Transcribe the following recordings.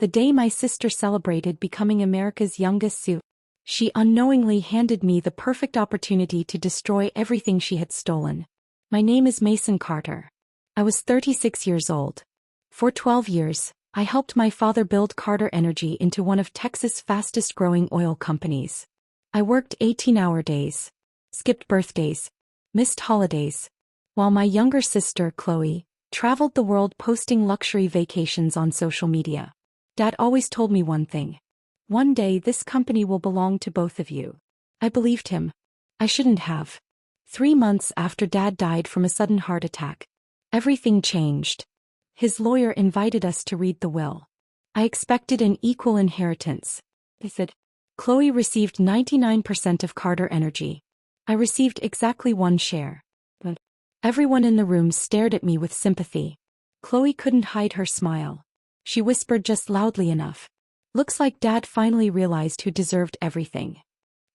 the day my sister celebrated becoming America's youngest CEO. She unknowingly handed me the perfect opportunity to destroy everything she had stolen. My name is Mason Carter. I was 36 years old. For 12 years, I helped my father build Carter Energy into one of Texas' fastest-growing oil companies. I worked 18-hour days, skipped birthdays, missed holidays, while my younger sister, Chloe, traveled the world posting luxury vacations on social media. Dad always told me one thing. One day this company will belong to both of you. I believed him. I shouldn't have. 3 months after Dad died from a sudden heart attack, everything changed. His lawyer invited us to read the will. I expected an equal inheritance. He said, Chloe received 99% of Carter Energy. I received exactly 1 share. But everyone in the room stared at me with sympathy. Chloe couldn't hide her smile. She whispered just loudly enough. Looks like Dad finally realized who deserved everything.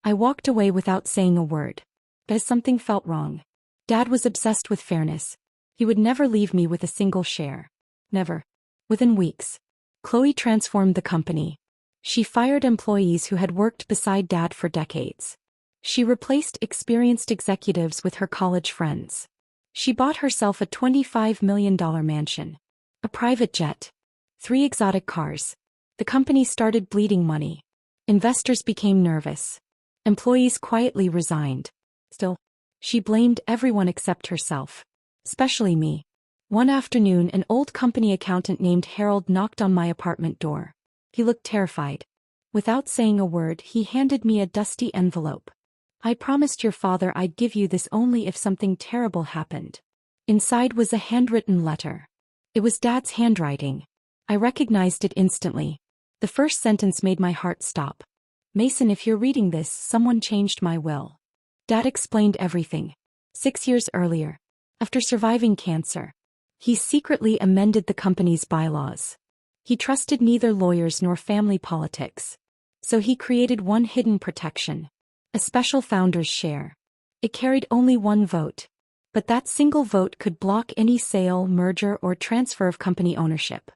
I walked away without saying a word. But something felt wrong. Dad was obsessed with fairness. He would never leave me with a single share. Never. Within weeks, Chloe transformed the company. She fired employees who had worked beside Dad for decades. She replaced experienced executives with her college friends. She bought herself a $25 million mansion, a private jet, 3 exotic cars. The company started bleeding money. Investors became nervous. Employees quietly resigned. Still, she blamed everyone except herself, especially me. One afternoon, an old company accountant named Harold knocked on my apartment door. He looked terrified. Without saying a word, he handed me a dusty envelope. I promised your father I'd give you this only if something terrible happened. Inside was a handwritten letter. It was Dad's handwriting. I recognized it instantly. The first sentence made my heart stop. Mason, if you're reading this, someone changed my will. Dad explained everything. 6 years earlier, after surviving cancer, he secretly amended the company's bylaws. He trusted neither lawyers nor family politics. So he created one hidden protection. A special founder's share. It carried only 1 vote. But that single vote could block any sale, merger, or transfer of company ownership.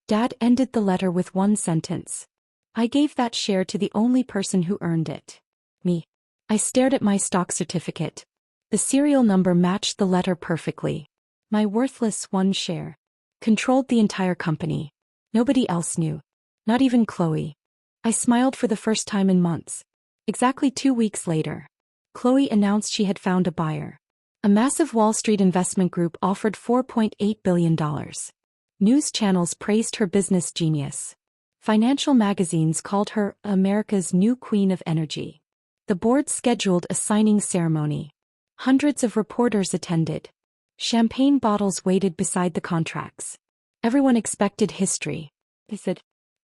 Dad ended the letter with 1 sentence. I gave that share to the only person who earned it. Me. I stared at my stock certificate. The serial number matched the letter perfectly. My worthless 1 share controlled the entire company. Nobody else knew. Not even Chloe. I smiled for the first time in months. Exactly 2 weeks later, Chloe announced she had found a buyer. A massive Wall Street investment group offered $4.8 billion. News channels praised her business genius. Financial magazines called her America's new queen of energy. The board scheduled a signing ceremony. Hundreds of reporters attended. Champagne bottles waited beside the contracts. Everyone expected history.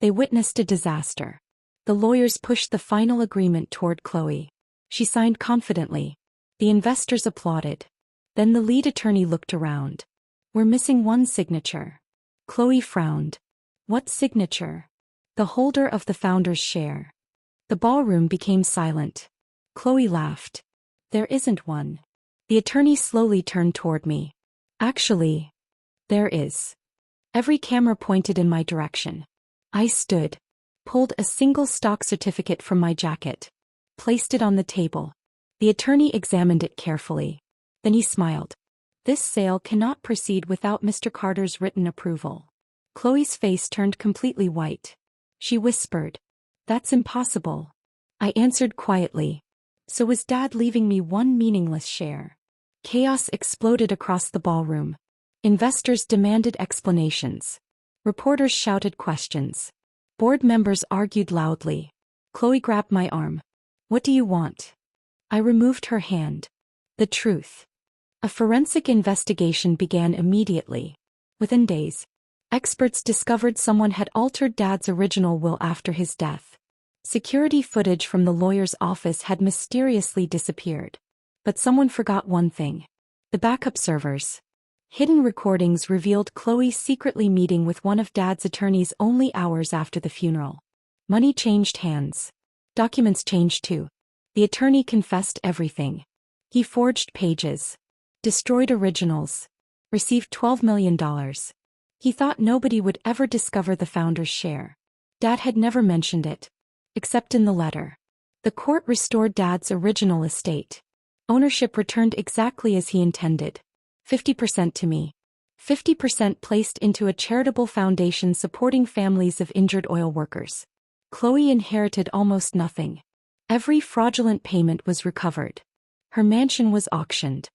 They witnessed a disaster. The lawyers pushed the final agreement toward Chloe. She signed confidently. The investors applauded. Then the lead attorney looked around. We're missing 1 signature. Chloe frowned. What signature? The holder of the founder's share. The ballroom became silent. Chloe laughed. There isn't one. The attorney slowly turned toward me. Actually, there is. Every camera pointed in my direction. I stood, pulled a single stock certificate from my jacket, placed it on the table. The attorney examined it carefully. Then he smiled. This sale cannot proceed without Mr. Carter's written approval. Chloe's face turned completely white. She whispered, That's impossible. I answered quietly. So was Dad leaving me 1 meaningless share? Chaos exploded across the ballroom. Investors demanded explanations. Reporters shouted questions. Board members argued loudly. Chloe grabbed my arm. What do you want? I removed her hand. The truth. A forensic investigation began immediately. Within days, experts discovered someone had altered Dad's original will after his death. Security footage from the lawyer's office had mysteriously disappeared. But someone forgot one thing. The backup servers. Hidden recordings revealed Chloe secretly meeting with one of Dad's attorneys only hours after the funeral. Money changed hands. Documents changed too. The attorney confessed everything. He forged pages, destroyed originals, received $12 million. He thought nobody would ever discover the founder's share. Dad had never mentioned it. Except in the letter. The court restored Dad's original estate. Ownership returned exactly as he intended. 50% to me. 50% placed into a charitable foundation supporting families of injured oil workers. Chloe inherited almost nothing. Every fraudulent payment was recovered. Her mansion was auctioned.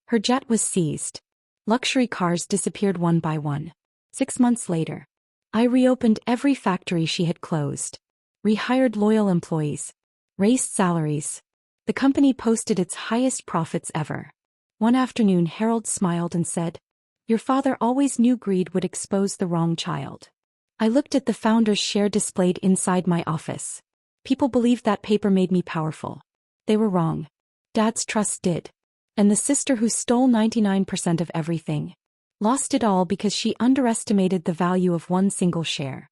Her jet was seized. Luxury cars disappeared one by one. 6 months later, I reopened every factory she had closed. Rehired loyal employees. Raised salaries. The company posted its highest profits ever. One afternoon Harold smiled and said, "Your father always knew greed would expose the wrong child." I looked at the founder's share displayed inside my office. People believed that paper made me powerful. They were wrong. Dad's trust did. And the sister who stole 99% of everything lost it all because she underestimated the value of one single share.